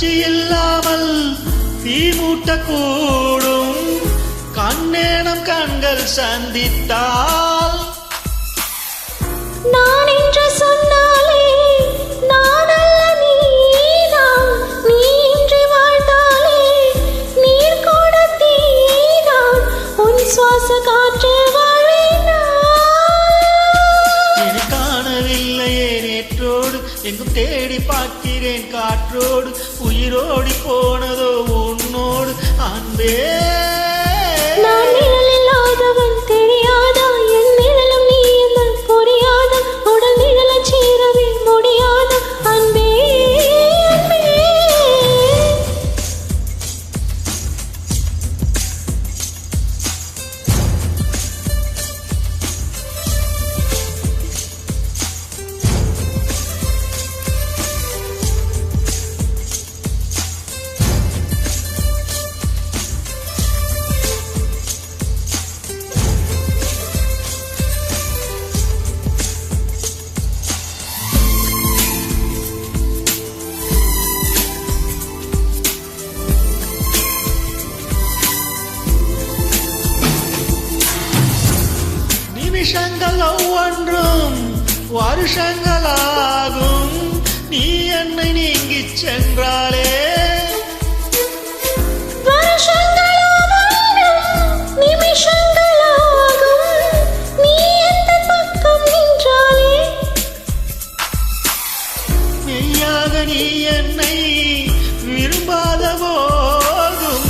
காட்சி இல்லாமல் தீ மூட்டக்கூடும். கண்ணேனம் கண்கள் சந்தித்தால் நான் என்று சொன்னாலே நான் அல்ல நீதான். நீ என்று வாழ்ந்தாலே நீர் கூட தீதான். உன் சுவாச காற்று இனி காணவில்லையே நேற்றோடு எங்கும் தேடி பார்க்கிறேன் காற்றோடு. உயிரோடி போனதோ உன்னோடு அன்பே. நான் நிழலில்லாதவன் தெரியாதா? என் நிழலும் நீ என்ன புரியாதா? உடல் நிழலை சீரவே முடியாதா? அன்பே அன்பே. நிமிஷங்கள் ஒவ்வொன்றும் வருஷங்களாகும். நீ என்னை நீங்கிச் சென்றாலே மெய்யாக நீ என்னை விரும்பாத போதும்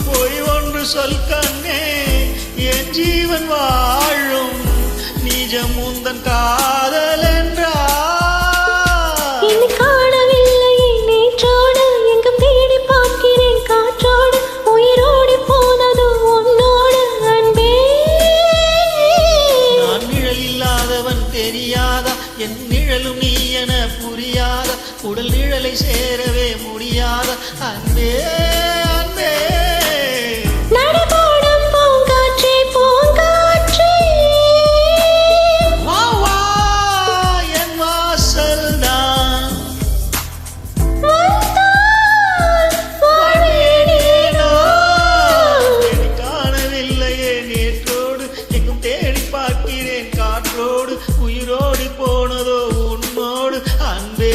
பொய் ஒன்று சொல் கண்ணே என் ஜீவன் வாழும். நிஜம் உந்தன் காதல் என்றால் என்னை காணவில்லையே நேற்றோடு எங்கும் தேடி பார்க்கிறேன் காற்றோடு. உயிரோடி போனது உன்னோடு அன்பே. நான் நிழல் இல்லாதவன் தெரியாதா? என் நிழலும் நீ என புரியாத உடல் நிழலை சேரவே முடியாத அன்பே அன்பே. நடமாடும் பூங்காற்றே பூங்காற்றே வா வா என் வாசல் தான் வந்தால் வாழ்வேனேனோ. என்னை காணவில்லையே நேற்றோடு எங்கும் தேடி பார்க்கிறேன் காற்றோடு. உயிரோடி போனதோ உன்னோடு அன்பே.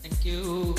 Thank you.